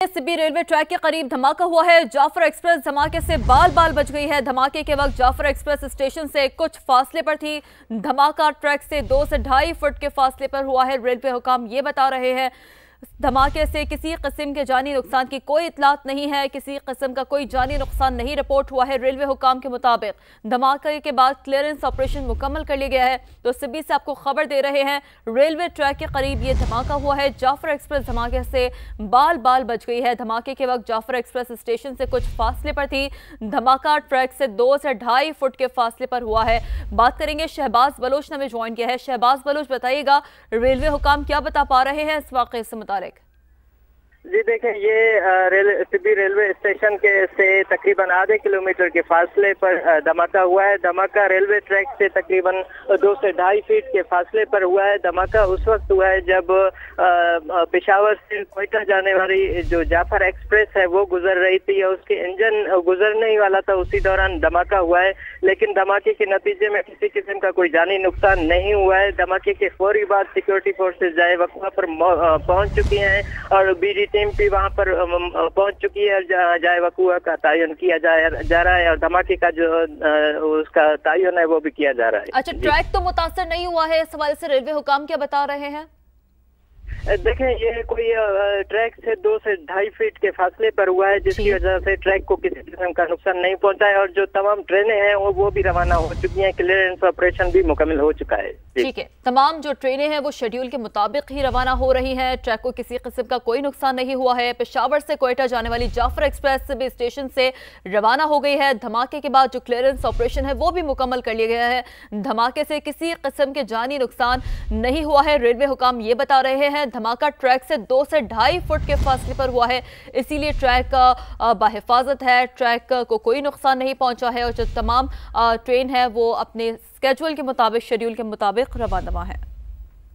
Sibi railway track के करीब धमाका हुआ है। जाफर एक्सप्रेस धमाके से बाल बाल बच गई है। धमाके के वक्त जाफर एक्सप्रेस स्टेशन से कुछ फासले पर थी। धमाका ट्रैक से 2 से 2.5 फुट के फासले पर हुआ है। रेलवे हुकाम ये बता रहे हैं धमाके से किसी किस्म के जानी नुकसान की कोई इतलात नहीं है। किसी किस्म का कोई जानी नुकसान नहीं रिपोर्ट हुआ है। रेलवे हुकाम के मुताबिक धमाके के बाद क्लियरेंस ऑपरेशन मुकम्मल कर लिया गया है। तो सिब्बी से आपको खबर दे रहे हैं, रेलवे ट्रैक के करीब ये धमाका हुआ है। जाफर एक्सप्रेस धमाके से बाल बाल बच गई है। धमाके के वक्त जाफर एक्सप्रेस स्टेशन से कुछ फासले पर थी। धमाका ट्रैक से 2 से 2.5 फुट के फासले पर हुआ है। बात करेंगे, शहबाज बलोच ने हमें ज्वाइन किया है। शहबाज बलोच, बताइएगा रेलवे हुकाम क्या बता पा रहे हैं इस वाक़े से मुतालिक? जी देखें, ये सिब्बी रेलवे स्टेशन से तकरीबन आधे किलोमीटर के फासले पर धमाका हुआ है। धमाका रेलवे ट्रैक से तकरीबन 2 से 2.5 फीट के फासले पर हुआ है। धमाका उस वक्त हुआ है जब पेशावर से कोयटा जाने वाली जो जाफर एक्सप्रेस है वो गुजर रही थी और उसके इंजन गुजरने ही वाला था, उसी दौरान धमाका हुआ है। लेकिन धमाके के नतीजे में किसी किस्म का कोई जानी नुकसान नहीं हुआ है। धमाके के फौरी बाद सिक्योरिटी फोर्सेज जाए वक़्वा पर पहुंच चुकी हैं और बीडी टीम भी वहां पर पहुंच चुकी है। जाए वक़्वा का तयन किया जा रहा है और धमाके का जो उसका तयन है वो भी किया जा रहा है। अच्छा, ट्रैक तो मुतासर नहीं हुआ है, इस हवाले से रेलवे हुकाम क्या बता रहे हैं? देखें, ये कोई ट्रैक से 2 से 2.5 फीट के फासले पर हुआ है, जिसकी वजह से ट्रैक को किसी किस्म का नुकसान नहीं पहुंचा है और जो तमाम ट्रेनें हैं वो भी रवाना हो चुकी हैं। क्लियरेंस ऑपरेशन भी मुकम्मल हो चुका है। ठीक है, तमाम जो ट्रेनें हैं वो शेड्यूल के मुताबिक ही रवाना हो रही हैं। ट्रैक को किसी किस्म का कोई नुकसान नहीं हुआ है। पेशावर से कोयटा जाने वाली जाफर एक्सप्रेस भी स्टेशन से रवाना हो गई है। धमाके के बाद जो क्लियरेंस ऑपरेशन है वो भी मुकम्मल कर लिया गया है। धमाके से किसी किस्म के जानी नुकसान नहीं हुआ है। रेलवे हुकाम ये बता रहे हैं धमाका ट्रैक से 2 से 2.5 फुट के फासले पर हुआ है, इसीलिए ट्रैक बाहिफाजत है। ट्रैक को कोई नुकसान नहीं पहुंचा है और जो तमाम ट्रेन है वो अपने स्केड्यूल के मुताबिक, शेड्यूल के मुताबिक रवाना है।